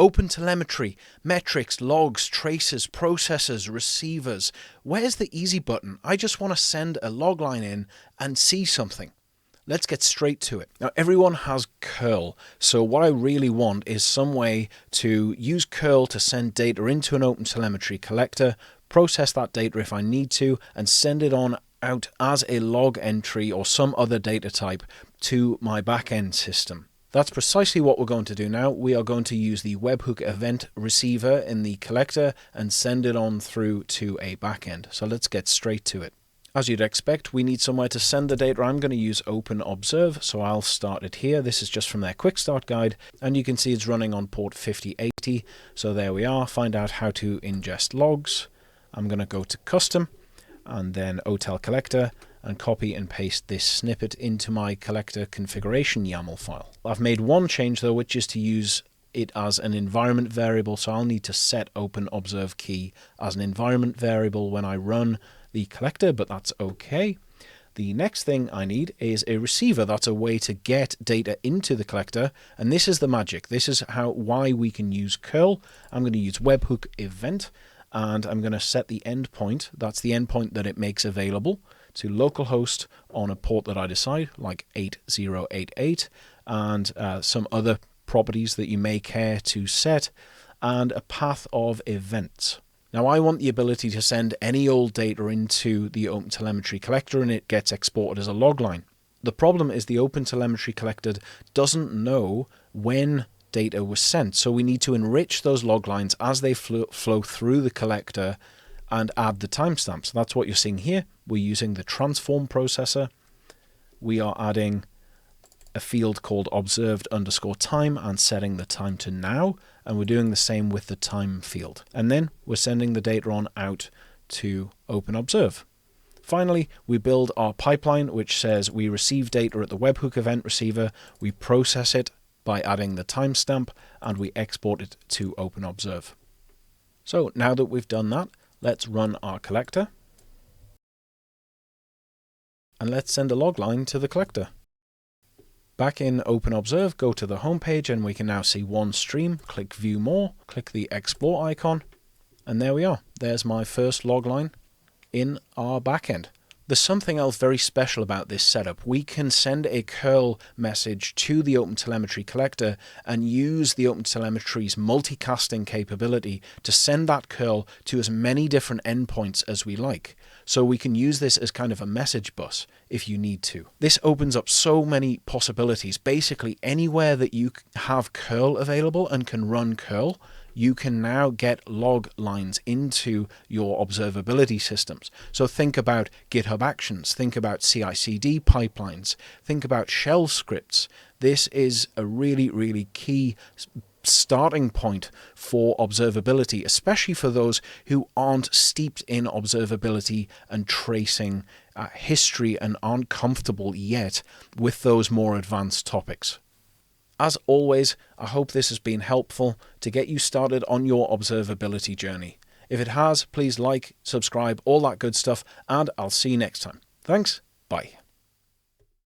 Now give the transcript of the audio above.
OpenTelemetry, metrics, logs, traces, processors, receivers. Where's the easy button? I just want to send a log line in and see something. Let's get straight to it. Now, everyone has curl, so what I really want is some way to use curl to send data into an OpenTelemetry collector, process that data if I need to, and send it on out as a log entry or some other data type to my backend system. That's precisely what we're going to do now. We are going to use the webhook event receiver in the collector and send it on through to a backend. So let's get straight to it. As you'd expect, we need somewhere to send the data. I'm going to use OpenObserve, so I'll start it here. This is just from their quick start guide, and you can see it's running on port 5080. So there we are. Find out how to ingest logs. I'm going to go to custom and then OTel collector and copy and paste this snippet into my collector configuration YAML file. I've made one change though, which is to use it as an environment variable. So I'll need to set OpenObserve key as an environment variable when I run the collector, but that's okay. The next thing I need is a receiver. That's a way to get data into the collector, and this is the magic. This is why we can use curl. I'm going to use webhook event, and I'm going to set the endpoint. That's the endpoint that it makes available to localhost on a port that I decide, like 8088, and some other properties that you may care to set, and a path of events. Now I want the ability to send any old data into the OpenTelemetry collector and it gets exported as a log line. The problem is the OpenTelemetry collector doesn't know when data was sent, so we need to enrich those log lines as they flow through the collector and add the timestamps. That's what you're seeing here. We're using the transform processor. We are adding a field called observed_time and setting the time to now, and we're doing the same with the time field. And then we're sending the data on out to OpenObserve. Finally, we build our pipeline, which says we receive data at the webhook event receiver, we process it by adding the timestamp, and we export it to OpenObserve. So now that we've done that, let's run our collector. And let's send a log line to the collector. Back in OpenObserve, go to the home page and we can now see one stream. Click View More, click the Explore icon, and there we are. There's my first log line in our backend. There's something else very special about this setup. We can send a curl message to the OpenTelemetry collector and use the OpenTelemetry's multicasting capability to send that curl to as many different endpoints as we like. So we can use this as kind of a message bus if you need to. This opens up so many possibilities. Basically, anywhere that you have curl available and can run curl, you can now get log lines into your observability systems. So think about GitHub Actions, think about CI/CD pipelines, think about shell scripts. This is a really, really key starting point for observability, especially for those who aren't steeped in observability and tracing history and aren't comfortable yet with those more advanced topics. As always, I hope this has been helpful to get you started on your observability journey. If it has, please like, subscribe, all that good stuff, and I'll see you next time. Thanks, bye.